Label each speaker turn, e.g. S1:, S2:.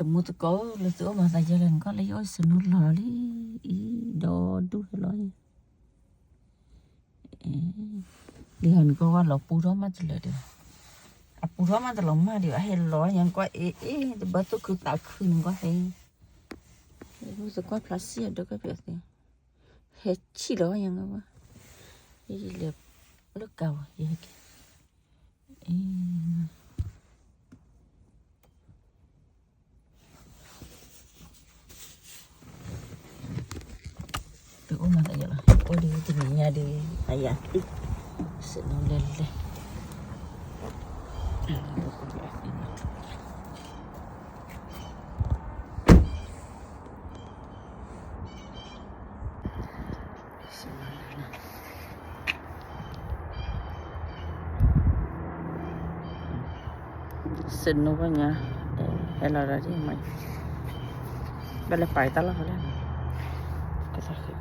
S1: temu tu kau lesu masa jalan kau lagi oi senul lali do du loi lihan kau kan lo pura mah tu le pura mah tu lo mah dia hello yang kau de batu ku tak kun kau itu kau plastik ada kau plastik heci lo yang apa lihat lo kau ya Uma tak jalan. Oh dia tu ni ada ayat. Senang lele. Senang banyak. Hello tadi mai. Balik pai tak lah boleh. Kesakit.